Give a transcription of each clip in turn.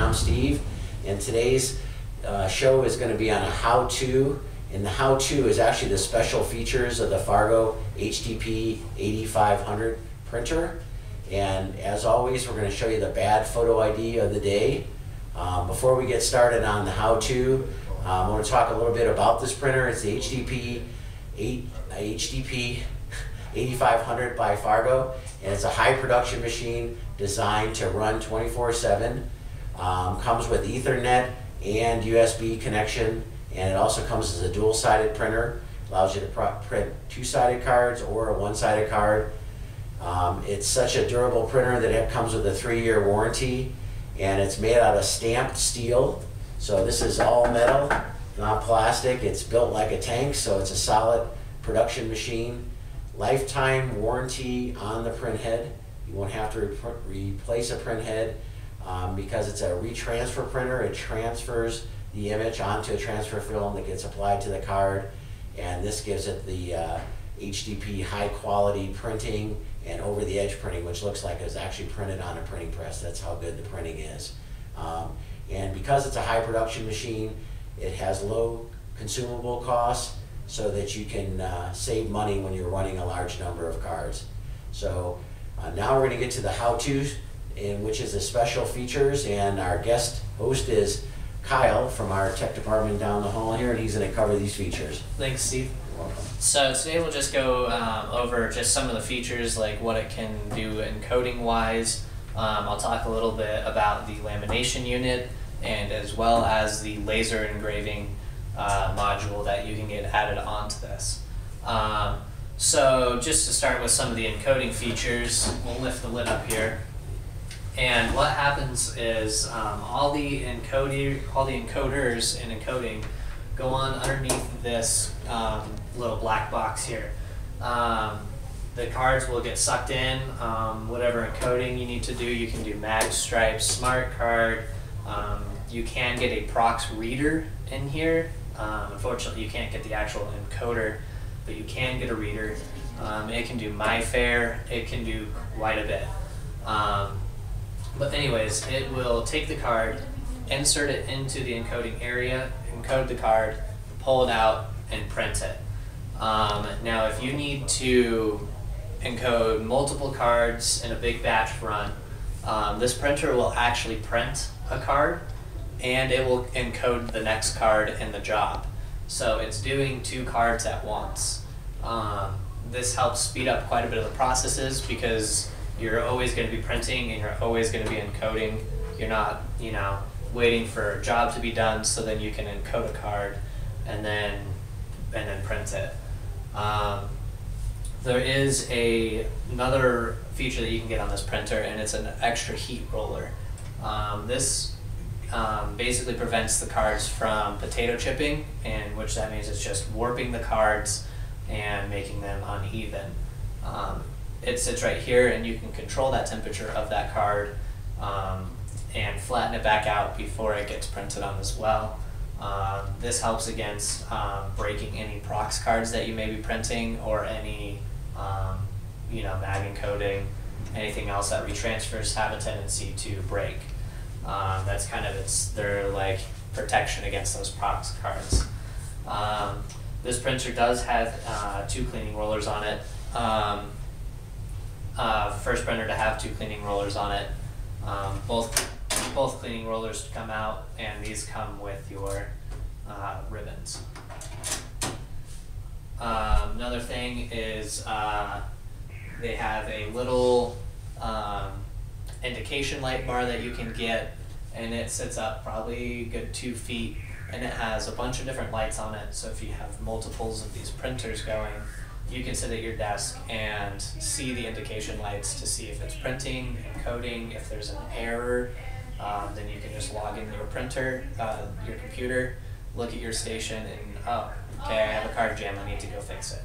I'm Steve, and today's show is going to be on a how-to, and the how-to is actually the special features of the Fargo HTP 8500 printer. And as always, we're going to show you the bad photo ID of the day. Before we get started on the how-to, I want to talk a little bit about this printer. It's the HTP 8500 by Fargo, and it's a high production machine designed to run 24/7. Comes with Ethernet and USB connection, and it also comes as a dual-sided printer. Allows you to print two-sided cards or a one-sided card. It's such a durable printer that it comes with a 3-year warranty, and it's made out of stamped steel. So this is all metal, not plastic. It's built like a tank, so it's a solid production machine. Lifetime warranty on the print head. You won't have to replace a print head because it's a retransfer printer. It transfers the image onto a transfer film that gets applied to the card, and this gives it the HDP high quality printing and over the edge printing, which looks like it was actually printed on a printing press. That's how good the printing is. And because it's a high production machine, it has low consumable costs so that you can save money when you're running a large number of cards. So now we're going to get to the how-tos, which is the special features, and our guest host is Kyle from our tech department down the hall here, and he's going to cover these features. Thanks, Steve. You're welcome. So today we'll just go over just some of the features, like what it can do encoding wise. I'll talk a little bit about the lamination unit, and as well as the laser engraving module that you can get added onto this. So just to start with some of the encoding features, we'll lift the lid up here. And what happens is all the encoders in encoding go on underneath this little black box here. The cards will get sucked in. Whatever encoding you need to do, you can do mag stripe, smart card. You can get a prox reader in here. Unfortunately, you can't get the actual encoder, but you can get a reader. It can do MyFair. It can do quite a bit. But anyways, it will take the card, insert it into the encoding area, encode the card, pull it out, and print it. Now, if you need to encode multiple cards in a big batch run, this printer will actually print a card, and it will encode the next card in the job. So it's doing 2 cards at once. This helps speed up quite a bit of the processes because you're always going to be printing and you're always going to be encoding. You're not, waiting for a job to be done so then you can encode a card and then print it. There is another feature that you can get on this printer, and it's an extra heat roller. This basically prevents the cards from potato chipping, and which that means it's just warping the cards and making them uneven. It sits right here, and you can control that temperature of that card and flatten it back out before it gets printed on as well. This helps against breaking any prox cards that you may be printing, or any mag encoding, anything else that retransfers have a tendency to break. That's kind of their like protection against those prox cards. This printer does have 2 cleaning rollers on it. First printer to have 2 cleaning rollers on it. Both cleaning rollers to come out, and these come with your ribbons. Another thing is they have a little indication light bar that you can get, and it sits up probably a good 2 feet, and it has a bunch of different lights on it. So if you have multiples of these printers going, you can sit at your desk and see the indication lights to see if it's printing, encoding. If there's an error, then you can just log into your printer, your computer, look at your station, and okay, I have a card jam, I need to go fix it.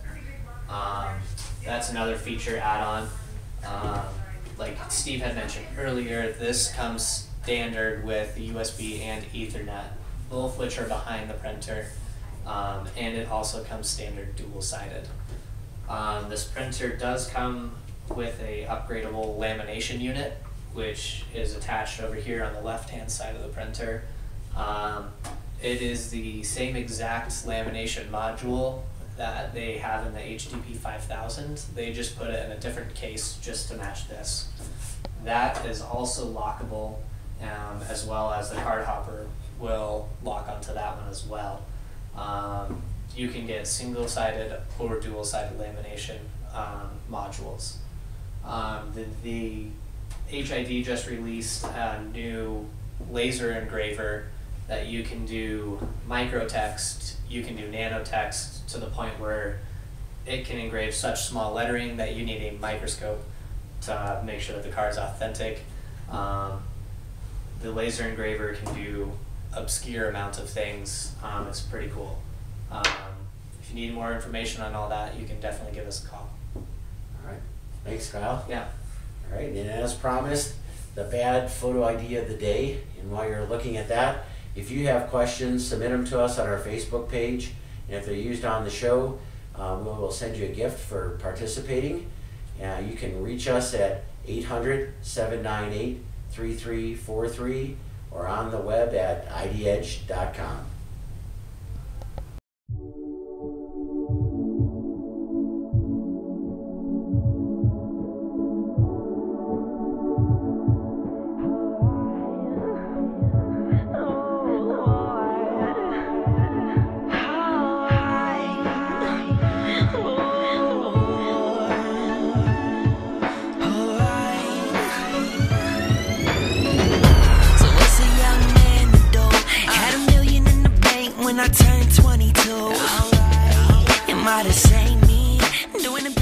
That's another feature add-on. Like Steve had mentioned earlier, this comes standard with USB and Ethernet, both which are behind the printer, and it also comes standard dual-sided. This printer does come with a upgradable lamination unit, which is attached over here on the left-hand side of the printer. It is the same exact lamination module that they have in the HDP 5000. They just put it in a different case just to match this. That is also lockable, as well as the card hopper will lock onto that one as well. You can get single-sided or dual-sided lamination modules. The HID just released a new laser engraver that you can do microtext, you can do nanotext, to the point where it can engrave such small lettering that you need a microscope to make sure that the card is authentic. The laser engraver can do obscure amounts of things. It's pretty cool. If you need more information on all that, you can definitely give us a call. All right. Thanks, Kyle. Yeah. All right, and as promised, the bad photo ID of the day. And while you're looking at that, if you have questions, submit them to us on our Facebook page. And if they're used on the show, we will send you a gift for participating. You can reach us at 800-798-3343 or on the web at idedge.com. When I turned 22, it might have saved me doing it.